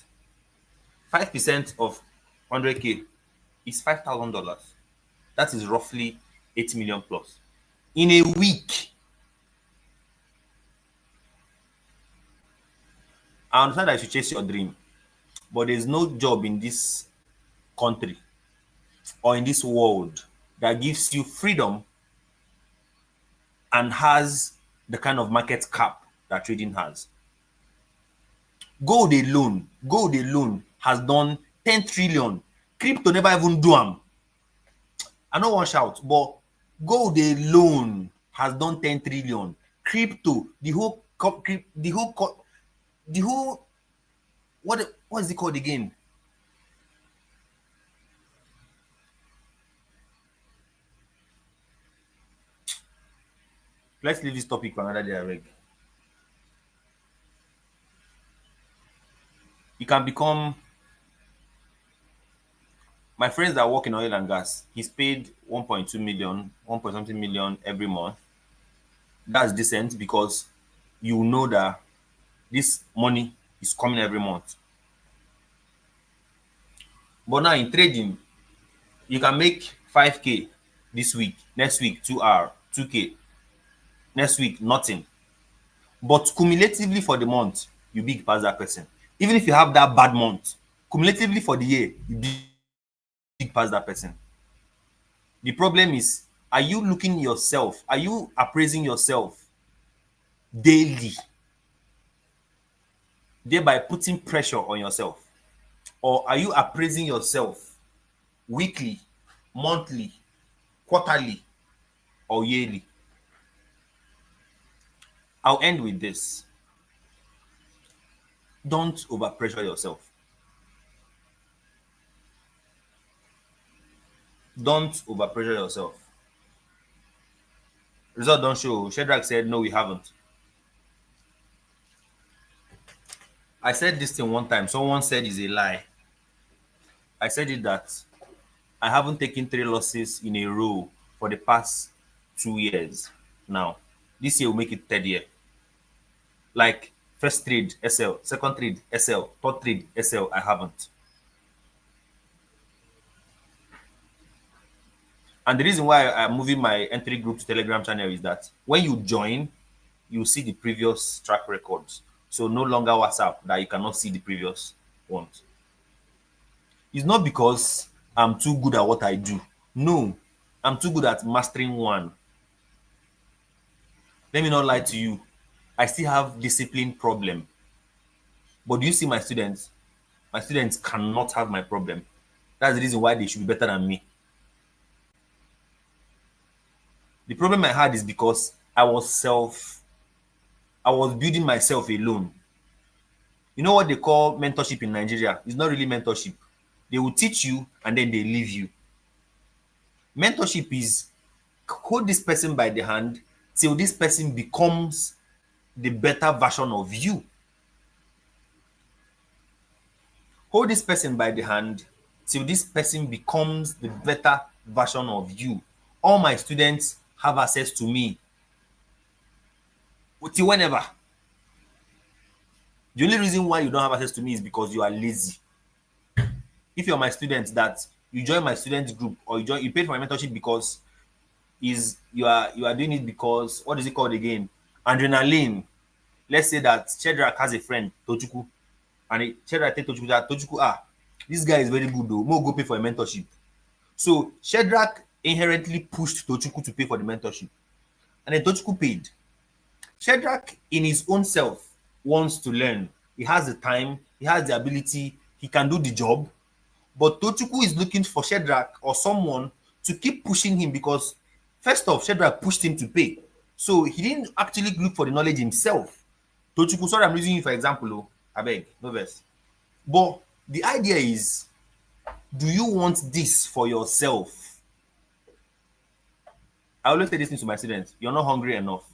5% of 100K is $5,000. That is roughly 8 million plus. In a week, I understand that you should chase your dream, but there's no job in this country or in this world that gives you freedom and has the kind of market cap that trading has. Gold alone has done 10 trillion. Crypto never even do am. I no wan shout, but gold alone has done 10 trillion. Crypto, what is it called again? Let's leave this topic for another day, abeg. You can become my friends that work in oil and gas. He's paid 1.2 million, 1 point something million every month. That's decent because you know that this money is coming every month. But now in trading, you can make 5K this week, next week 2R, 2K, next week nothing. But cumulatively for the month, you big pass that person. Even if you have that bad month, cumulatively for the year, you big pass that person. The problem is, are you looking yourself? Are you appraising yourself daily, thereby putting pressure on yourself? Or are you appraising yourself weekly, monthly, quarterly, or yearly? I'll end with this. Don't overpressure yourself. Don't overpressure yourself. Result don't show. Shedrack said, no, we haven't. I said this thing one time. Someone said it's a lie. I said it that I haven't taken 3 losses in a row for the past 2 years now. This year will make it 3rd year. Like first trade, SL, second trade, SL, third trade, SL, I haven't. And the reason why I'm moving my entry group to Telegram channel is that when you join, you see the previous track records. So no longer WhatsApp that you cannot see the previous ones. It's not because I'm too good at what I do. No, I'm too good at mastering one. Let me not lie to you. I still have discipline problem. But do you see my students? My students cannot have my problem. That's the reason why they should be better than me. The problem I had is because I was building myself alone. You know what they call mentorship in Nigeria? It's not really mentorship. They will teach you and then they leave you. Mentorship is hold this person by the hand till this person becomes the better version of you. Hold this person by the hand till this person becomes the better version of you. All my students have access to me till whenever. The only reason why you don't have access to me is because you are lazy. If you're my student that you join my student group or you paid for my mentorship because you are doing it because what is it called again? Adrenaline. Let's say that Shedrack has a friend, Tochukwu, and Shedrack tell Tochukwu that Tochukwu, this guy is very good though. Mo go pay for a mentorship. So Shedrack inherently pushed Tochukwu to pay for the mentorship. And then Tochukwu paid. Shedrack in his own self wants to learn. He has the time, he has the ability, he can do the job. But Tochukwu is looking for Shedrack or someone to keep pushing him because first off, Shedrack pushed him to pay. So he didn't actually look for the knowledge himself. Tochukwu, sorry, I'm using you for example. I beg, no verse. But the idea is, do you want this for yourself? I always say this thing to my students: you're not hungry enough.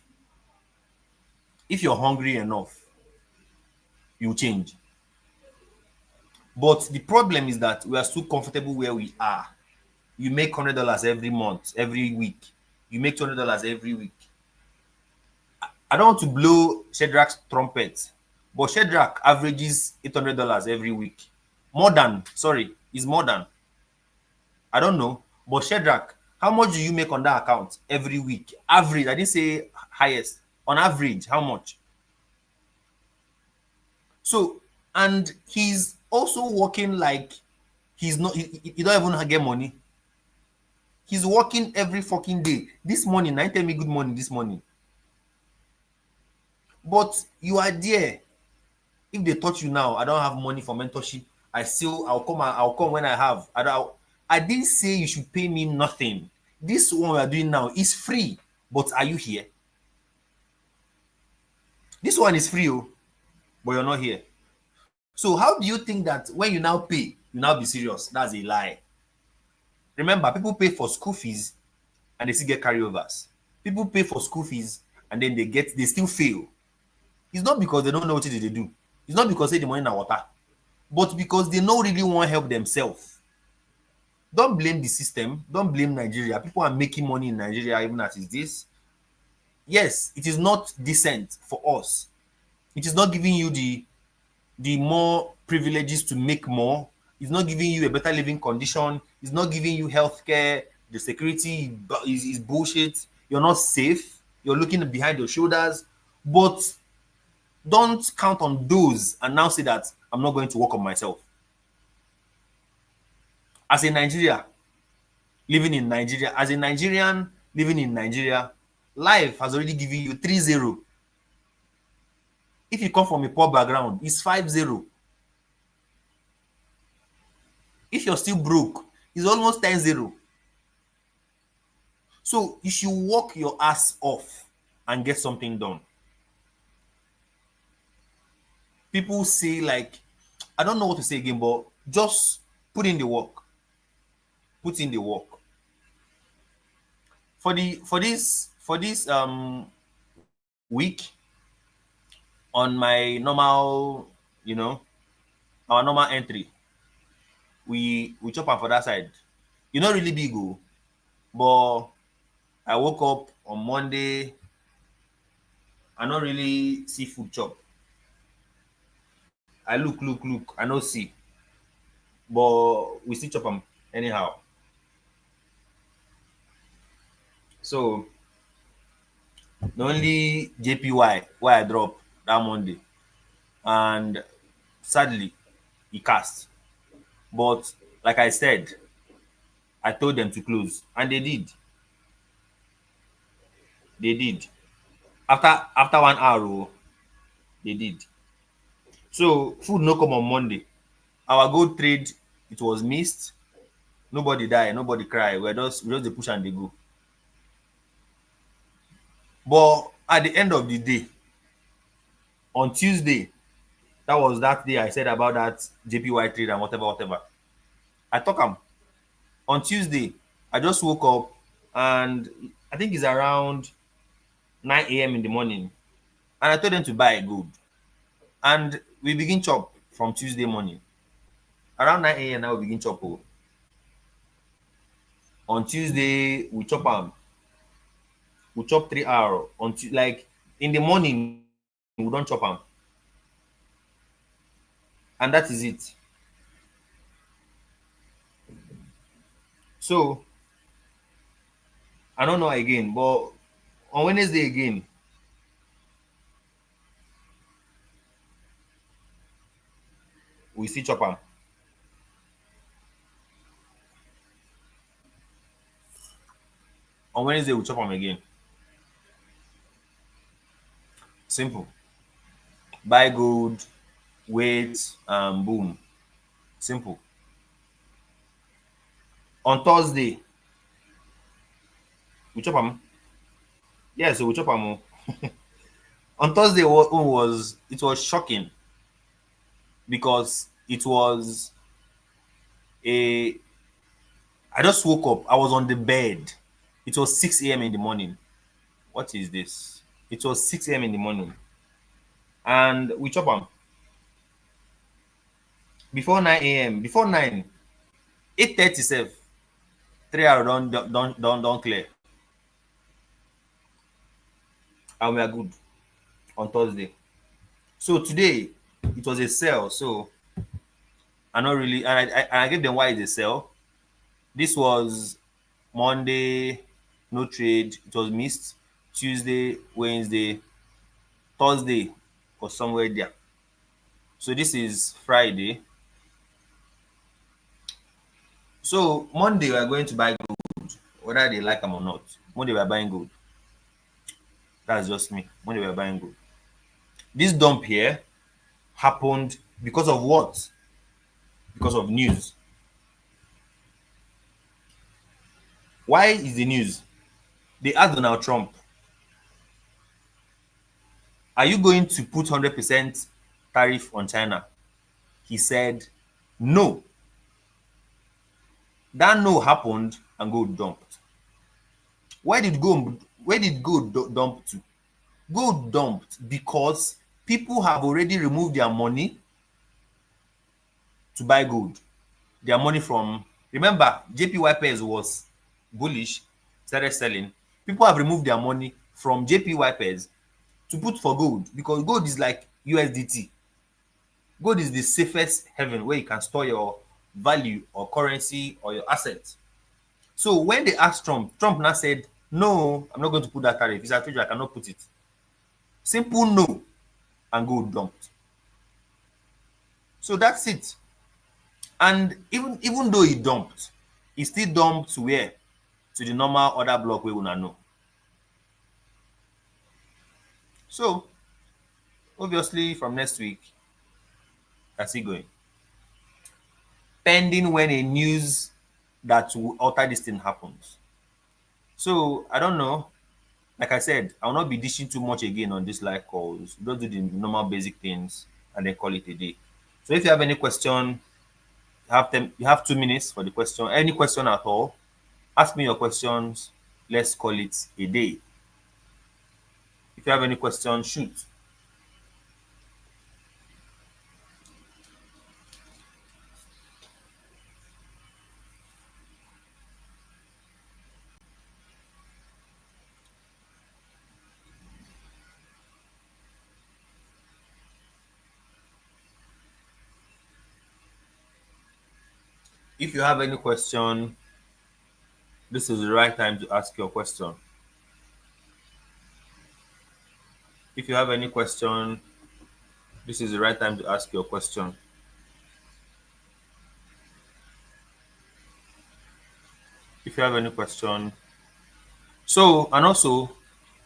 If you're hungry enough, you change. But the problem is that we are so comfortable where we are. You make $100 every month, every week. You make $200 every week. I don't want to blow Shadrach's trumpet, but Shadrach averages $800 every week. More than, sorry, is more than. I don't know, but Shadrach, how much do you make on that account every week? Average, I didn't say highest. On average, how much? So, and he's also working like he's not, he don't even get money. He's working every fucking day. This morning, I tell me good morning this morning. But you are there. If they touch you now, I don't have money for mentorship. I'll come when I have. I didn't say you should pay me nothing. This one we are doing now is free. But are you here? This one is free, oh, but you're not here. So how do you think that when you now pay, you now be serious? That's a lie. Remember, people pay for school fees and they still get carryovers. People pay for school fees and then they still fail. It's not because they don't know what they do. It's not because they the money in water, but because they don't really want to help themselves. Don't blame the system. Don't blame Nigeria. People are making money in Nigeria even as is this. Yes, it is not decent for us. It is not giving you the more privileges to make more. It's not giving you a better living condition. It's not giving you healthcare. The security is bullshit. You're not safe. You're looking behind your shoulders. But don't count on those and now say that I'm not going to work on myself. As a Nigerian living in Nigeria, life has already given you 3-0. If you come from a poor background, it's 5-0. If you're still broke, it's almost 10-0. So you should work your ass off and get something done. People say, like, I don't know what to say again, but just put in the work. Put in the work. For this week, on my normal, our normal entry, we chop am for that side. E no really big o, but I woke up on Monday, I no really see food chop. I look, I no see, but we still chop am anyhow. So na only JPY wey I drop that Monday, and sadly e cast. But like I said, I told them to close, and they did. They did. After 1 hour, oh, they did. So food no come on Monday. Our gold trade, it was missed. Nobody die, nobody cry. We just dey push and dey go. But at the end of the day, on Tuesday, that was that day I said about that JPY trade and whatever. I talk am on Tuesday. I just woke up and I think it's around 9 a.m. in the morning, and I told them to buy gold. And we begin chop from Tuesday morning. Around 9 a.m. now we begin chop. Oh. On Tuesday, we chop am. We chop 3 hours. Like in the morning, we don't chop am. And that is it. So I don't know again, but on Wednesday again, we see chop am. On Wednesday, we chop am again. Simple. Buy gold, wait, boom. Simple. On Thursday, we chop am. Yeah, so we chop am. Oh. On Thursday, it was shocking because it was a. I just woke up. I was on the bed. It was 6 a.m. in the morning. What is this? It was 6 a.m. in the morning. And we chop am. Before 9 a.m., before 9, 8:30 sef, 3 hours don't clear. And we are good on Thursday. So today, it was a sell. So I not really, and I gave them why it's a sell. This was Monday, no trade. It was missed. Tuesday, Wednesday, Thursday was somewhere there. So this is Friday. So Monday we are going to buy gold, whether they like them or not. Monday we are buying gold. That's just me. Monday we are buying gold. This dump here happened because of what? Because of news. Why is the news? They asked Donald Trump, are you going to put 100% tariff on China? He said, no. That no happened and gold dumped. Where did gold dump to? Gold dumped because people have already removed their money to buy gold. Their money from, remember, JP Wipers was bullish, started selling. People have removed their money from JP Wipers to put for gold because gold is like USDT. Gold is the safest haven where you can store your value or currency or your assets. So when they asked Trump, Trump now said, no, I'm not going to put that tariff. He said, I told you I cannot put it. Simple no, and gold dumped. So that's it. And even though he dumped, he still dumped to where? To the normal order block we una know. So obviously from next week, that's it going. Pending when a news that will alter this thing happens. So I don't know. Like I said, I will not be dishing too much again on this live calls. Just do the normal basic things and then call it a day. So if you have any question, you have 2 minutes for the question. Any question at all, ask me your questions. Let's call it a day. If you have any questions, shoot. If you have any question, this is the right time to ask your question. If you have any question, this is the right time to ask your question. If you have any question. So, and also,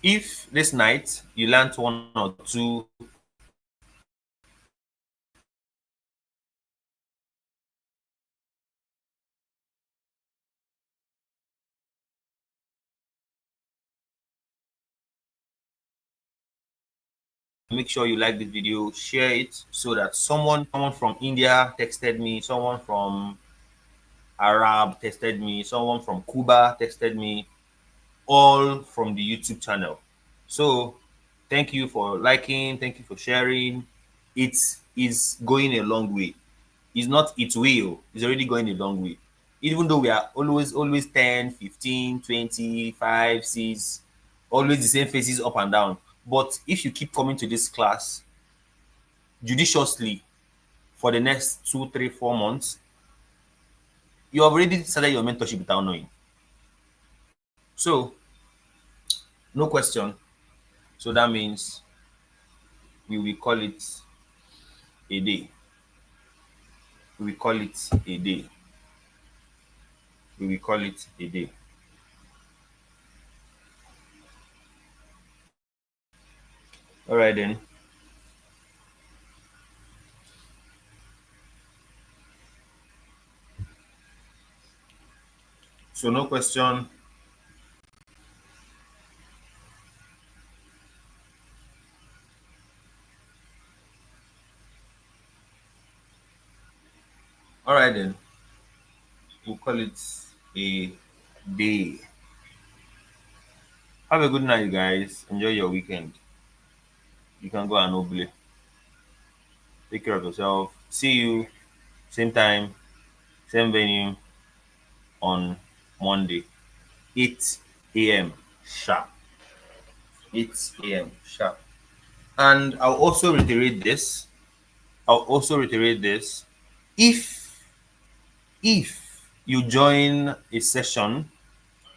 if this night you learned one or two make sure you like this video, share it so that someone from India texted me, someone from Arab texted me, someone from Cuba texted me, all from the YouTube channel. So thank you for liking, thank you for sharing. It is going a long way. It's not it will, it's already going a long way. Even though we are always 10, 15, 20, 5, 6, always the same faces up and down. But if you keep coming to this class judiciously for the next 2, 3, 4 months, you have already started your mentorship without knowing. So, no question. So that means we will call it a day. We will call it a day. We will call it a day. All right then. So no question. All right then. We'll call it a day. Have a good night, guys. Enjoy your weekend. You can go and oble. Take care of yourself. See you same time, same venue on Monday, 8 a.m. sharp. 8 a.m. sharp. And I'll also reiterate this. I'll also reiterate this. If you join a session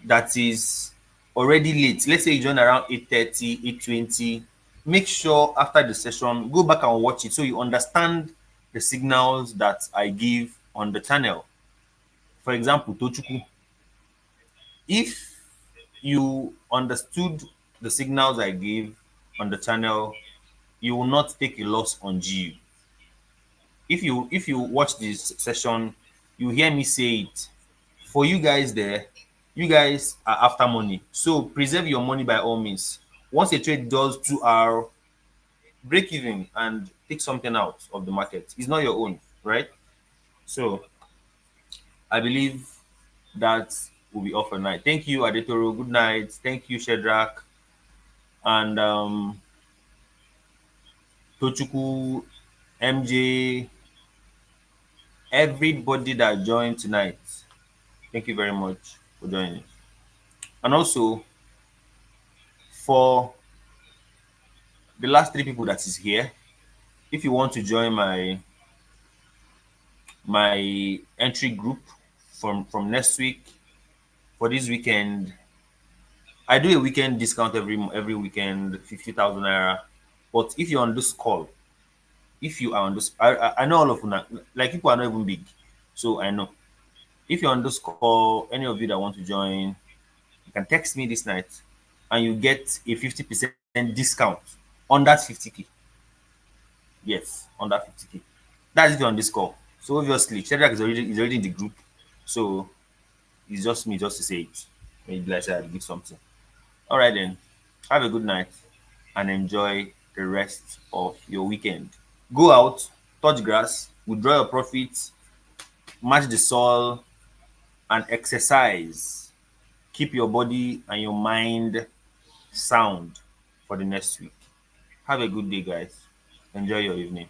that is already late, let's say you join around 8:30, 8:20, make sure after the session, go back and watch it so you understand the signals that I give on the channel. For example, Tochuku, if you understood the signals I gave on the channel, you will not take a loss on GU. If you watch this session, you hear me say it. For you guys there, you guys are after money. So preserve your money by all means. Once a trade does 2 hour, break even and take something out of the market. It's not your own, right? So I believe that will be all for tonight. Thank you, Adetoro. Good night. Thank you, Shedrack. And Tochuku, MJ, everybody that joined tonight. Thank you very much for joining. And also for the last 3 people that is here, if you want to join my entry group from next week for this weekend, I do a weekend discount every weekend, 50,000 naira. But if you're on this call, if you are on this, I know all of you now, like people are not even big, so I know. If you're on this call, any of you that want to join, you can text me this night, and you get a 50% discount on that 50k. Yes, on that 50k. That's if you're on this call. So obviously, Shedrack is already in the group, so it's just me just to say it. Maybe like I said, I'll give something. All right then. Have a good night and enjoy the rest of your weekend. Go out, touch grass, withdraw your profits, match the soil, and exercise. Keep your body and your mind sound for the next week. Have a good day, guys. Enjoy your evening.